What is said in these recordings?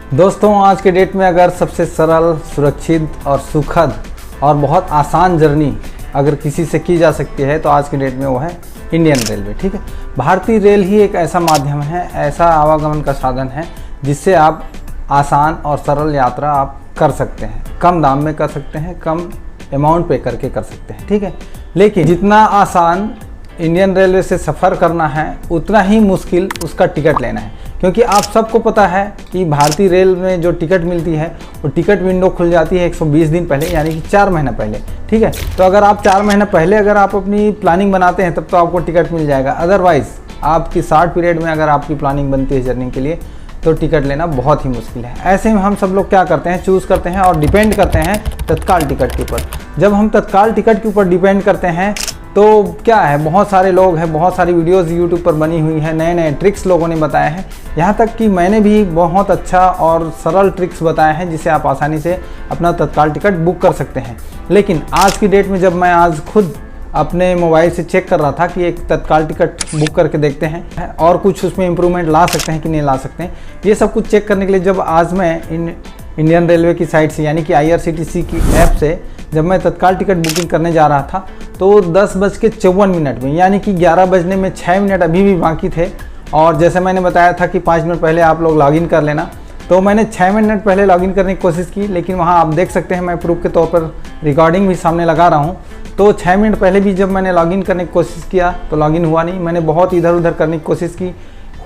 दोस्तों, आज के डेट में अगर सबसे सरल, सुरक्षित और सुखद और बहुत आसान जर्नी अगर किसी से की जा सकती है तो आज के डेट में वो है इंडियन रेलवे। ठीक है, भारतीय रेल ही एक ऐसा माध्यम है, ऐसा आवागमन का साधन है जिससे आप आसान और सरल यात्रा आप कर सकते हैं, कम दाम में कर सकते हैं, कम अमाउंट पे करके कर सकते हैं। ठीक है, लेकिन जितना आसान इंडियन रेलवे से सफ़र करना है उतना ही मुश्किल उसका टिकट लेना है, क्योंकि आप सबको पता है कि भारतीय रेल में जो टिकट मिलती है वो टिकट विंडो खुल जाती है 120 दिन पहले, यानी कि 4 महीना पहले। ठीक है, तो अगर आप 4 महीना पहले अगर आप अपनी प्लानिंग बनाते हैं तब तो आपको टिकट मिल जाएगा। अदरवाइज़ आपकी शॉर्ट पीरियड में अगर आपकी प्लानिंग बनती है जर्नी के लिए तो टिकट लेना बहुत ही मुश्किल है। ऐसे में हम सब लोग क्या करते हैं, चूज़ करते हैं और डिपेंड करते हैं तत्काल टिकट के ऊपर। जब हम तत्काल टिकट के ऊपर डिपेंड करते हैं तो क्या है, बहुत सारे लोग हैं, बहुत सारी वीडियोस यूट्यूब पर बनी हुई है, नए नए ट्रिक्स लोगों ने बताए हैं, यहाँ तक कि मैंने भी बहुत अच्छा और सरल ट्रिक्स बताए हैं जिससे आप आसानी से अपना तत्काल टिकट बुक कर सकते हैं। लेकिन आज की डेट में जब मैं आज खुद अपने मोबाइल से चेक कर रहा था कि एक तत्काल टिकट बुक करके देखते हैं और कुछ उसमें इम्प्रूवमेंट ला सकते हैं कि नहीं ला सकते हैं, ये सब कुछ चेक करने के लिए जब आज मैं इंडियन रेलवे की साइट से यानी कि IRCTC की ऐप से जब मैं तत्काल टिकट बुकिंग करने जा रहा था तो 10:54 में, यानी कि 11 बजने में 6 मिनट अभी भी बाकी थे। और जैसे मैंने बताया था कि 5 मिनट पहले आप लोग लॉगिन कर लेना, तो मैंने 6 मिनट पहले लॉगिन करने की कोशिश की, लेकिन वहाँ आप देख सकते हैं मैं प्रूफ के तौर पर रिकॉर्डिंग भी सामने लगा रहा हूँ। तो 6 मिनट पहले भी जब मैंने लॉगिन करने की कोशिश किया तो लॉगिन हुआ नहीं। मैंने बहुत इधर उधर करने की कोशिश की,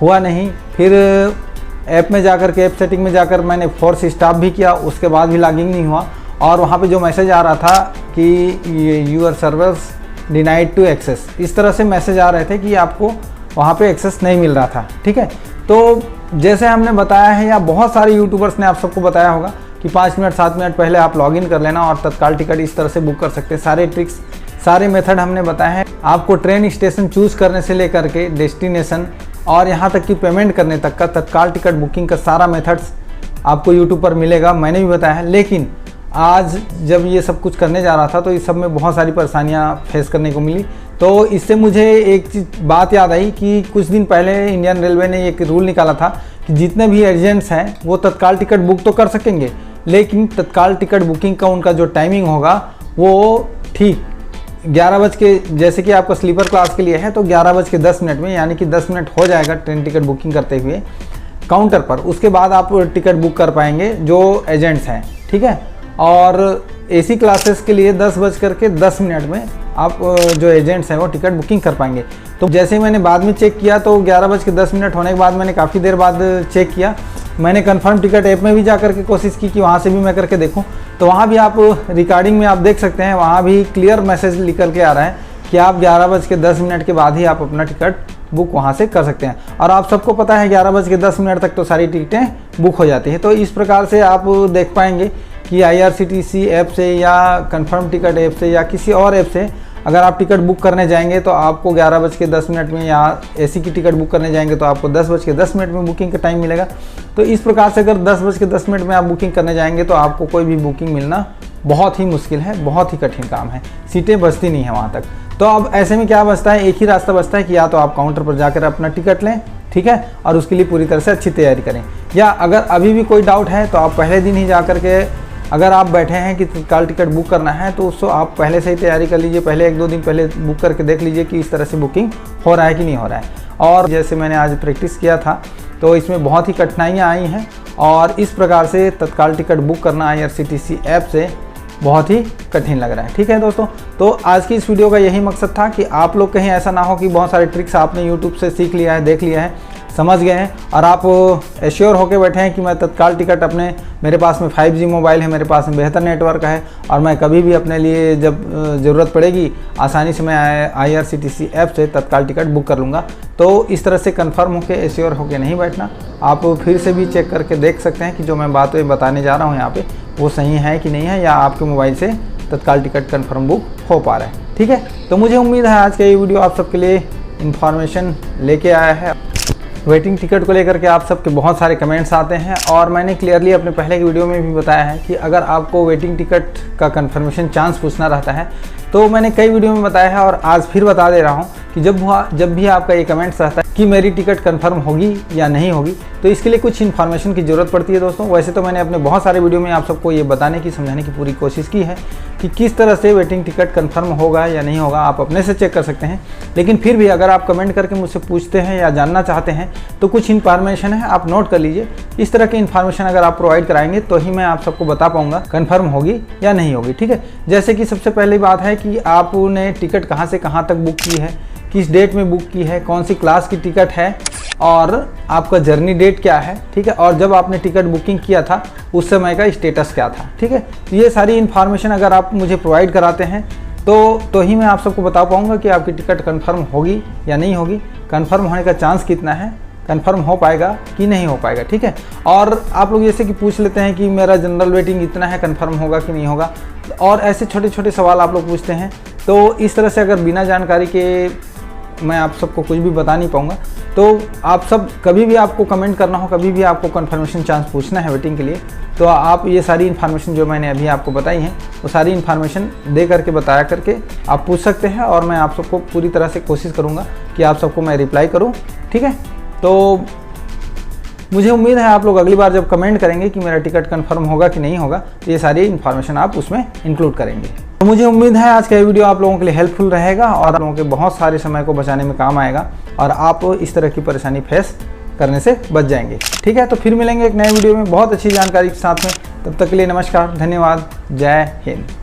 हुआ नहीं। फिर ऐप में जाकर के ऐप सेटिंग में जाकर मैंने फोर्स स्टॉप भी किया, उसके बाद भी लॉगिन नहीं हुआ। और वहाँ पे जो मैसेज आ रहा था कि your servers denied to access, इस तरह से मैसेज आ रहे थे कि आपको वहाँ पे एक्सेस नहीं मिल रहा था। ठीक है, तो जैसे हमने बताया है या बहुत सारे यूट्यूबर्स ने आप सबको बताया होगा कि 5 मिनट 7 मिनट पहले आप लॉगिन कर लेना और तत्काल टिकट इस तरह से बुक कर सकते हैं। सारे ट्रिक्स, सारे मेथड हमने बताए हैं। आपको ट्रेन स्टेशन चूज़ करने से लेकर के डेस्टिनेशन और यहाँ तक कि पेमेंट करने तक का तत्काल टिकट बुकिंग का सारा मेथड्स आपको यूट्यूब पर मिलेगा, मैंने भी बताया है। लेकिन आज जब ये सब कुछ करने जा रहा था तो इस सब में बहुत सारी परेशानियां फेस करने को मिली। तो इससे मुझे एक बात याद आई कि कुछ दिन पहले इंडियन रेलवे ने एक रूल निकाला था कि जितने भी एजेंट्स हैं वो तत्काल टिकट बुक तो कर सकेंगे, लेकिन तत्काल टिकट बुकिंग का उनका जो टाइमिंग होगा वो ठीक 11 बज के, जैसे कि आपका स्लीपर क्लास के लिए है तो 11:10 में, यानी कि 10 मिनट हो जाएगा ट्रेन टिकट बुकिंग करते हुए काउंटर पर। उसके बाद आप टिकट बुक कर पाएंगे जो एजेंट्स हैं। ठीक है, और AC क्लासेस के लिए 10:10 में आप जो एजेंट्स हैं वो टिकट बुकिंग कर पाएंगे। तो जैसे ही मैंने बाद में चेक किया तो 11:10 होने के बाद मैंने काफ़ी देर बाद चेक किया, मैंने कंफर्म टिकट ऐप में भी जा कर के कोशिश की कि वहाँ से भी मैं करके देखूँ, तो वहाँ भी आप रिकॉर्डिंग में आप देख सकते हैं, वहाँ भी क्लियर मैसेज लिख कर के आ रहा है कि आप 11:10 के बाद ही आप अपना टिकट बुक वहाँ से कर सकते हैं। और आप सबको पता है 11:10 तक तो सारी टिकटें बुक हो जाती हैं। तो इस प्रकार से आप देख पाएंगे कि IRCTC ऐप से या कंफर्म टिकट ऐप से या किसी और ऐप से अगर आप टिकट बुक करने जाएंगे तो आपको 11:10 में, या AC की टिकट बुक करने जाएंगे तो आपको 10:10 में बुकिंग का टाइम मिलेगा। तो इस प्रकार से अगर 10:10 में आप बुकिंग करने जाएंगे तो आपको कोई भी बुकिंग मिलना बहुत ही मुश्किल है, बहुत ही कठिन काम है, सीटें बचती नहीं है वहाँ तक। तो अब ऐसे में क्या बचता है, एक ही रास्ता बचता है कि या तो आप काउंटर पर जाकर अपना टिकट लें, ठीक है, और उसके लिए पूरी तरह से अच्छी तैयारी करें, या अगर अभी भी कोई डाउट है तो आप पहले दिन ही जा कर के, अगर आप बैठे हैं कि तत्काल टिकट बुक करना है तो उसको आप पहले से ही तैयारी कर लीजिए, पहले 1-2 दिन पहले बुक करके देख लीजिए कि इस तरह से बुकिंग हो रहा है कि नहीं हो रहा है। और जैसे मैंने आज प्रैक्टिस किया था तो इसमें बहुत ही कठिनाइयाँ आई हैं और इस प्रकार से तत्काल टिकट बुक करना IRCTC ऐप से बहुत ही कठिन लग रहा है। ठीक है दोस्तों, तो आज की इस वीडियो का यही मकसद था कि आप लोग कहीं ऐसा ना हो कि बहुत सारे ट्रिक्स आपने यूट्यूब से सीख लिया है, देख लिया है, समझ गए हैं और आप एश्योर होकर बैठे हैं कि मैं तत्काल टिकट अपने, मेरे पास में 5G मोबाइल है, मेरे पास में बेहतर नेटवर्क है और मैं कभी भी अपने लिए जब ज़रूरत पड़ेगी आसानी से मैं IRCTC ऐप से तत्काल टिकट बुक कर लूँगा। तो इस तरह से कंफर्म होकर, एश्योर होकर नहीं बैठना, आप फिर से भी चेक करके देख सकते हैं कि जो मैं बातें बताने जा रहा हूँ यहाँ पे वो सही है कि नहीं है, या आपके मोबाइल से तत्काल टिकट कंफर्म बुक हो पा रहा है। ठीक है, तो मुझे उम्मीद है आज का ये वीडियो आप सबके लिए इन्फॉर्मेशन लेके आया है। वेटिंग टिकट को लेकर के आप सबके बहुत सारे कमेंट्स आते हैं और मैंने क्लियरली अपने पहले की वीडियो में भी बताया है कि अगर आपको वेटिंग टिकट का कंफर्मेशन चांस पूछना रहता है तो मैंने कई वीडियो में बताया है और आज फिर बता दे रहा हूँ कि जब भी आपका ये कमेंट्स रहता है कि मेरी टिकट कंफर्म होगी या नहीं होगी, तो इसके लिए कुछ इन्फॉर्मेशन की ज़रूरत पड़ती है दोस्तों। वैसे तो मैंने अपने बहुत सारे वीडियो में आप सबको ये बताने की, समझाने की पूरी कोशिश की है कि किस तरह से वेटिंग टिकट कंफर्म होगा या नहीं होगा, आप अपने से चेक कर सकते हैं। लेकिन फिर भी अगर आप कमेंट करके मुझसे पूछते हैं या जानना चाहते हैं तो कुछ इन्फॉर्मेशन है, आप नोट कर लीजिए। इस तरह की इन्फॉर्मेशन अगर आप प्रोवाइड कराएंगे तो ही मैं आप सबको बता पाऊंगा कंफर्म होगी या नहीं होगी, ठीक है। जैसे कि सबसे पहली बात है कि आपने टिकट कहाँ से कहाँ तक बुक की है, किस डेट में बुक की है, कौन सी क्लास की टिकट है और आपका जर्नी डेट क्या है, ठीक है, और जब आपने टिकट बुकिंग किया था उस समय का स्टेटस क्या था, ठीक है। ये सारी इन्फॉर्मेशन अगर आप मुझे प्रोवाइड कराते हैं तो ही मैं आप सबको बता पाऊंगा कि आपकी टिकट कंफर्म होगी या नहीं होगी, कंफर्म होने का चांस कितना है, कंफर्म हो पाएगा कि नहीं हो पाएगा, ठीक है। और आप लोग जैसे कि पूछ लेते हैं कि मेरा जनरल वेटिंग इतना है, कंफर्म होगा कि नहीं होगा, और ऐसे छोटे छोटे सवाल आप लोग पूछते हैं। तो इस तरह से अगर बिना जानकारी के मैं आप सबको कुछ भी बता नहीं पाऊंगा, तो आप सब कभी भी आपको कमेंट करना हो, कभी भी आपको कंफर्मेशन चांस पूछना है वेटिंग के लिए, तो आप ये सारी इन्फॉर्मेशन जो मैंने अभी आपको बताई हैं वो सारी इन्फॉर्मेशन दे करके, बताया करके आप पूछ सकते हैं और मैं आप सबको पूरी तरह से कोशिश करूँगा कि आप सबको मैं रिप्लाई करूँ, ठीक है। तो मुझे उम्मीद है आप लोग अगली बार जब कमेंट करेंगे कि मेरा टिकट कंफर्म होगा कि नहीं होगा तो ये सारी इन्फॉर्मेशन आप उसमें इंक्लूड करेंगे। तो मुझे उम्मीद है आज का ये वीडियो आप लोगों के लिए हेल्पफुल रहेगा और आप लोगों के बहुत सारे समय को बचाने में काम आएगा और आप इस तरह की परेशानी फेस करने से बच जाएंगे, ठीक है। तो फिर मिलेंगे एक नए वीडियो में बहुत अच्छी जानकारी के साथ में। तब तक के लिए नमस्कार, धन्यवाद, जय हिंद।